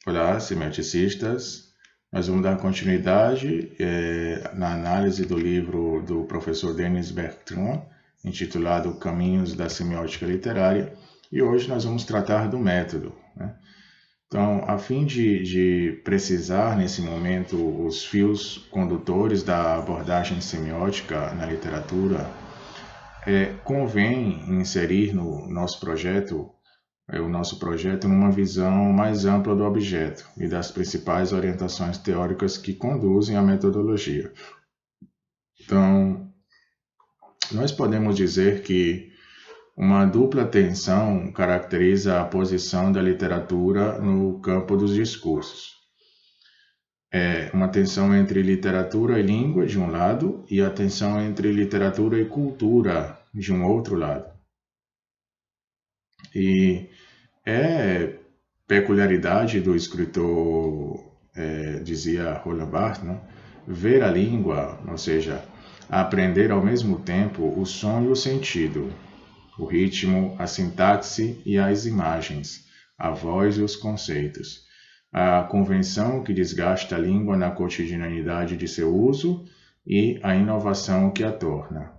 Olá, semioticistas. Nós vamos dar continuidade na análise do livro do professor Denis Bertrand, intitulado Caminhos da Semiótica Literária, e hoje nós vamos tratar do método, né? Então, a fim de precisar nesse momento os fios condutores da abordagem semiótica na literatura, convém inserir no nosso projeto o nosso projeto numa visão mais ampla do objeto e das principais orientações teóricas que conduzem à metodologia. Então, nós podemos dizer que uma dupla tensão caracteriza a posição da literatura no campo dos discursos. É uma tensão entre literatura e língua, de um lado, e a tensão entre literatura e cultura, de um outro lado. E é peculiaridade do escritor, dizia Roland Barthes, né? Ver a língua, ou seja, aprender ao mesmo tempo o som e o sentido, o ritmo, a sintaxe e as imagens, a voz e os conceitos, a convenção que desgasta a língua na cotidianidade de seu uso e a inovação que a torna.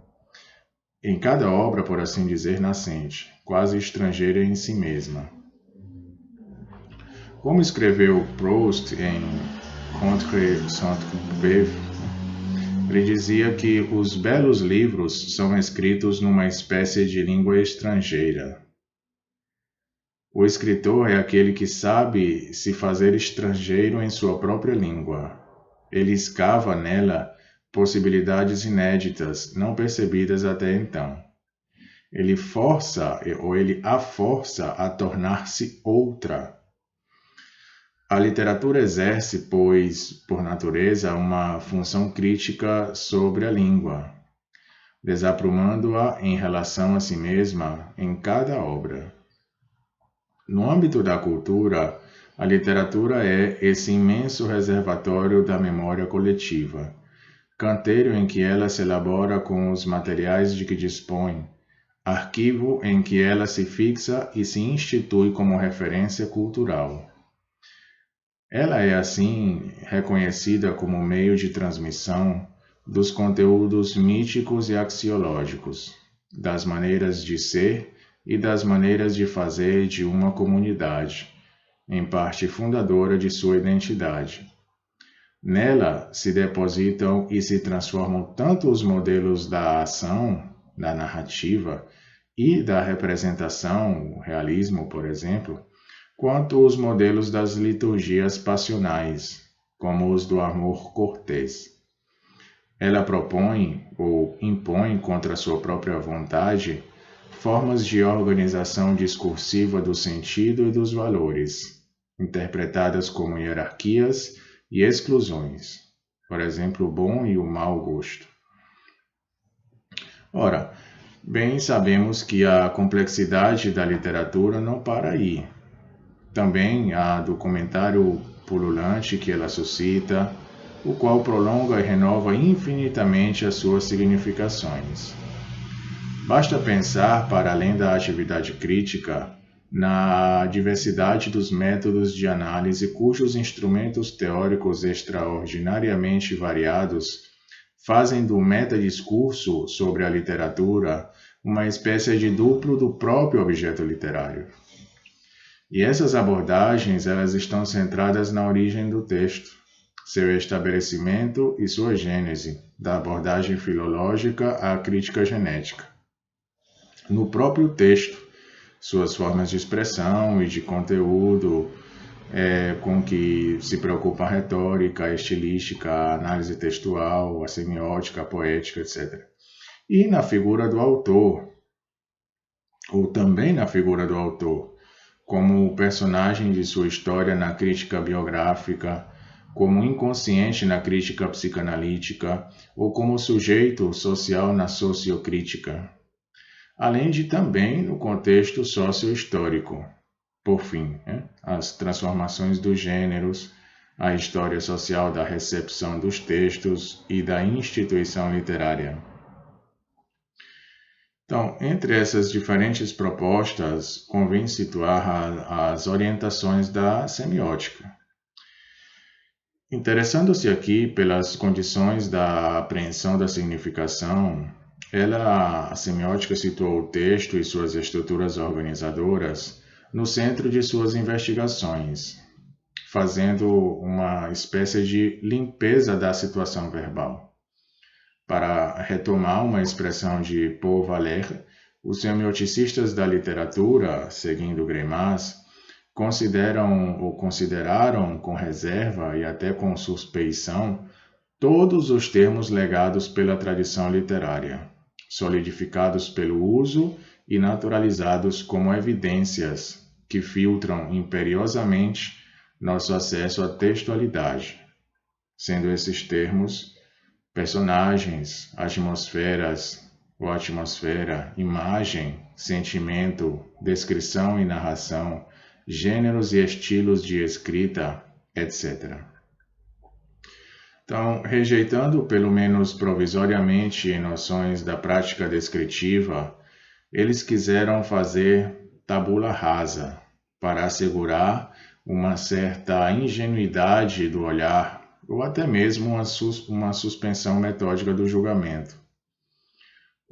Em cada obra, por assim dizer, nascente, quase estrangeira em si mesma. Como escreveu Proust em Contre Saint-Beuve, ele dizia que os belos livros são escritos numa espécie de língua estrangeira. O escritor é aquele que sabe se fazer estrangeiro em sua própria língua. Ele escava nela possibilidades inéditas, não percebidas até então. Ele a força a tornar-se outra. A literatura exerce, pois, por natureza, uma função crítica sobre a língua, desaprumando-a em relação a si mesma em cada obra. No âmbito da cultura, a literatura é esse imenso reservatório da memória coletiva, canteiro em que ela se elabora com os materiais de que dispõe, arquivo em que ela se fixa e se institui como referência cultural. Ela é, assim, reconhecida como meio de transmissão dos conteúdos míticos e axiológicos, das maneiras de ser e das maneiras de fazer de uma comunidade, em parte fundadora de sua identidade. Nela se depositam e se transformam tanto os modelos da ação, da narrativa e da representação, o realismo, por exemplo, quanto os modelos das liturgias passionais, como os do amor cortês. Ela propõe ou impõe contra sua própria vontade formas de organização discursiva do sentido e dos valores, interpretadas como hierarquias e exclusões, por exemplo, o bom e o mau gosto. Ora, bem sabemos que a complexidade da literatura não para aí. Também há do comentário pululante que ela suscita, o qual prolonga e renova infinitamente as suas significações. Basta pensar, para além da atividade crítica, na diversidade dos métodos de análise cujos instrumentos teóricos extraordinariamente variados fazem do metadiscurso sobre a literatura uma espécie de duplo do próprio objeto literário. E essas abordagens, elas estão centradas na origem do texto, seu estabelecimento e sua gênese, da abordagem filológica à crítica genética. No próprio texto, suas formas de expressão e de conteúdo, com que se preocupa a retórica, a estilística, a análise textual, a semiótica, a poética, etc. E na figura do autor, ou também na figura do autor, como personagem de sua história na crítica biográfica, como inconsciente na crítica psicanalítica ou como sujeito social na sociocrítica, além de também no contexto sociohistórico. Por fim, as transformações dos gêneros, a história social da recepção dos textos e da instituição literária. Então, entre essas diferentes propostas, convém situar as orientações da semiótica, Interessando-se aqui pelas condições da apreensão da significação, a semiótica situou o texto e suas estruturas organizadoras no centro de suas investigações, fazendo uma espécie de limpeza da situação verbal. Para retomar uma expressão de Paul Valéry, os semioticistas da literatura, seguindo Greimas, consideraram com reserva e até com suspeição todos os termos legados pela tradição literária, solidificados pelo uso e naturalizados como evidências que filtram imperiosamente nosso acesso à textualidade, sendo esses termos personagens, atmosferas ou atmosfera, imagem, sentimento, descrição e narração, gêneros e estilos de escrita, etc. Então, rejeitando pelo menos provisoriamente noções da prática descritiva, eles quiseram fazer tabula rasa para assegurar uma certa ingenuidade do olhar ou até mesmo uma suspensão metódica do julgamento.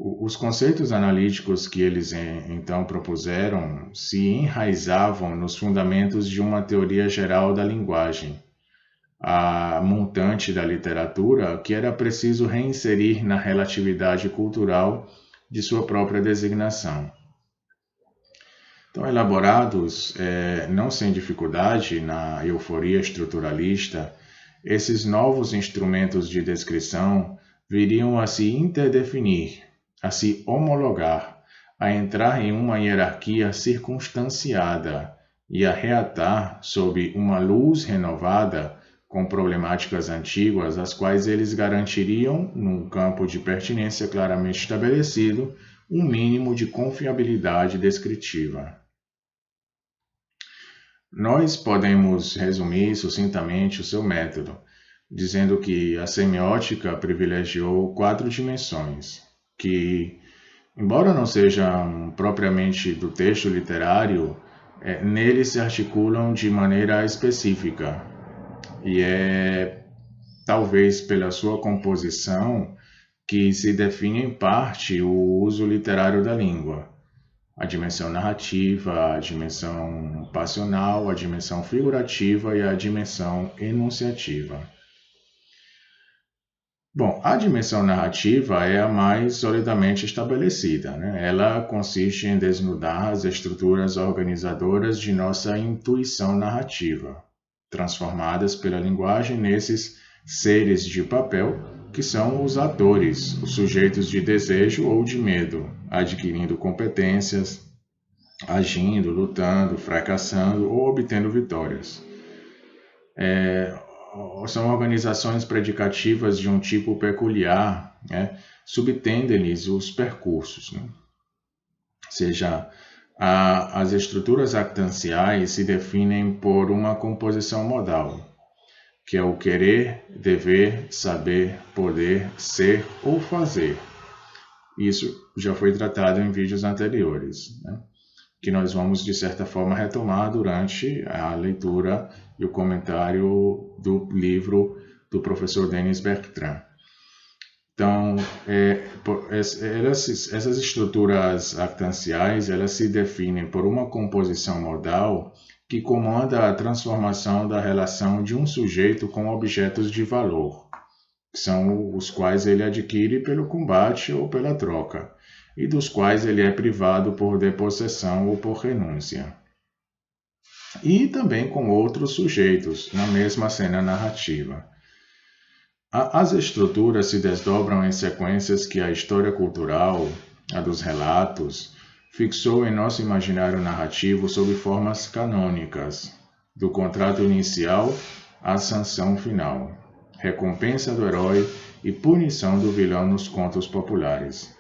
Os conceitos analíticos que eles então propuseram se enraizavam nos fundamentos de uma teoria geral da linguagem, a montante da literatura, que era preciso reinserir na relatividade cultural de sua própria designação. Então, elaborados, não sem dificuldade, na euforia estruturalista, esses novos instrumentos de descrição viriam a se interdefinir, a se homologar, a entrar em uma hierarquia circunstanciada e a reatar sob uma luz renovada com problemáticas antigas, as quais eles garantiriam, num campo de pertinência claramente estabelecido, um mínimo de confiabilidade descritiva. Nós podemos resumir sucintamente o seu método, dizendo que a semiótica privilegiou 4 dimensões, que, embora não sejam propriamente do texto literário, neles se articulam de maneira específica, e é talvez pela sua composição que se define em parte o uso literário da língua. A dimensão narrativa, a dimensão passional, a dimensão figurativa e a dimensão enunciativa. Bom, a dimensão narrativa é a mais solidamente estabelecida, né? Ela consiste em desnudar as estruturas organizadoras de nossa intuição narrativa, transformadas pela linguagem nesses seres de papel que são os atores, os sujeitos de desejo ou de medo, adquirindo competências, agindo, lutando, fracassando ou obtendo vitórias. São organizações predicativas de um tipo peculiar, né? Subtendem-lhes os percursos. Né? Ou seja, as estruturas actanciais se definem por uma composição modal, que é o querer, dever, saber, poder, ser ou fazer. Isso já foi tratado em vídeos anteriores, né? Que nós vamos, de certa forma, retomar durante a leitura e o comentário do livro do professor Denis Bertrand. Então, essas estruturas actanciais, elas se definem por uma composição modal que comanda a transformação da relação de um sujeito com objetos de valor, que são os quais ele adquire pelo combate ou pela troca, e dos quais ele é privado por depossessão ou por renúncia. E também com outros sujeitos, na mesma cena narrativa. As estruturas se desdobram em sequências que a história cultural, a dos relatos, fixou em nosso imaginário narrativo sob formas canônicas, do contrato inicial à sanção final, recompensa do herói e punição do vilão nos contos populares.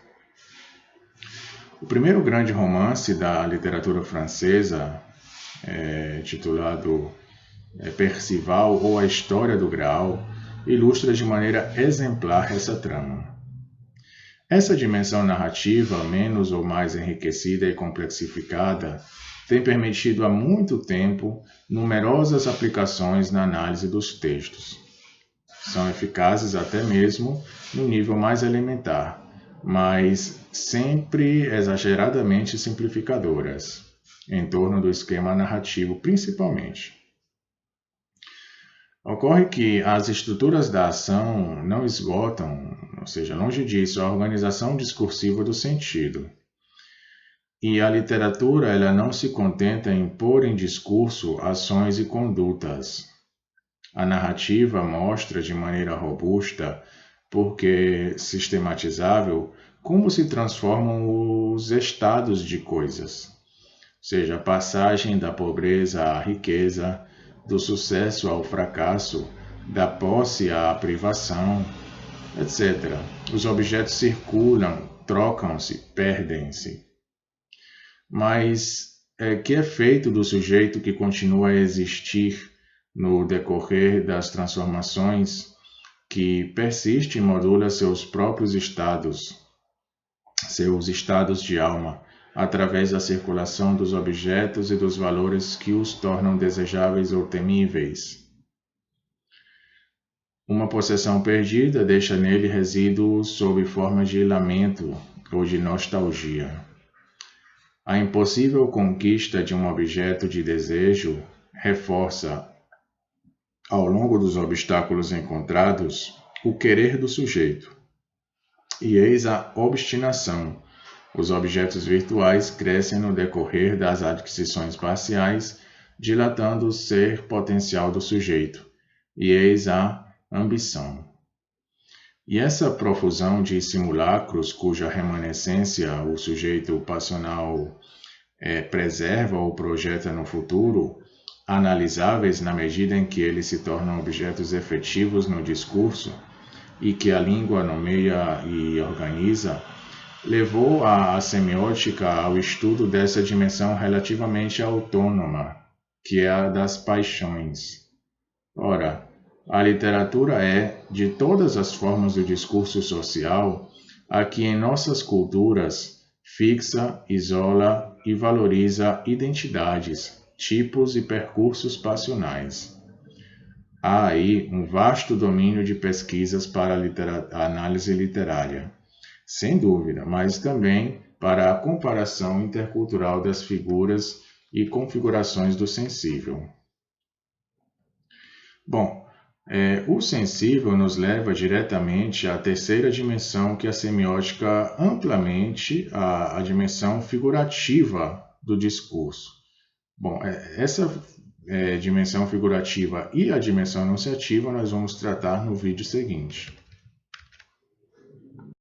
O primeiro grande romance da literatura francesa, titulado Percival ou A História do Graal, ilustra de maneira exemplar essa trama. Essa dimensão narrativa, menos ou mais enriquecida e complexificada, tem permitido há muito tempo numerosas aplicações na análise dos textos. São eficazes até mesmo no nível mais elementar, mas sempre exageradamente simplificadoras, em torno do esquema narrativo principalmente. Ocorre que as estruturas da ação não esgotam, ou seja, longe disso, a organização discursiva do sentido. E a literatura ela não se contenta em pôr em discurso ações e condutas. A narrativa mostra de maneira robusta, porque sistematizável, como se transformam os estados de coisas, ou seja, a passagem da pobreza à riqueza, do sucesso ao fracasso, da posse à privação, etc. Os objetos circulam, trocam-se, perdem-se. Mas que é feito do sujeito que continua a existir no decorrer das transformações, que persiste e modula seus próprios estados, seus estados de alma, através da circulação dos objetos e dos valores que os tornam desejáveis ou temíveis? Uma possessão perdida deixa nele resíduos sob forma de lamento ou de nostalgia. A impossível conquista de um objeto de desejo reforça, ao longo dos obstáculos encontrados, o querer do sujeito. E eis a obstinação. Os objetos virtuais crescem no decorrer das adquisições parciais, dilatando o ser potencial do sujeito. E eis a ambição. E essa profusão de simulacros, cuja remanescência o sujeito passional preserva ou projeta no futuro, analisáveis na medida em que eles se tornam objetos efetivos no discurso e que a língua nomeia e organiza, levou a semiótica ao estudo dessa dimensão relativamente autônoma, que é a das paixões. Ora, a literatura é, de todas as formas do discurso social, a que em nossas culturas fixa, isola e valoriza identidades, tipos e percursos passionais. Há aí um vasto domínio de pesquisas para a análise literária, sem dúvida, mas também para a comparação intercultural das figuras e configurações do sensível. Bom, o sensível nos leva diretamente à terceira dimensão, que é a semiótica amplamente a dimensão figurativa do discurso. Bom, essa dimensão figurativa e a dimensão enunciativa nós vamos tratar no vídeo seguinte.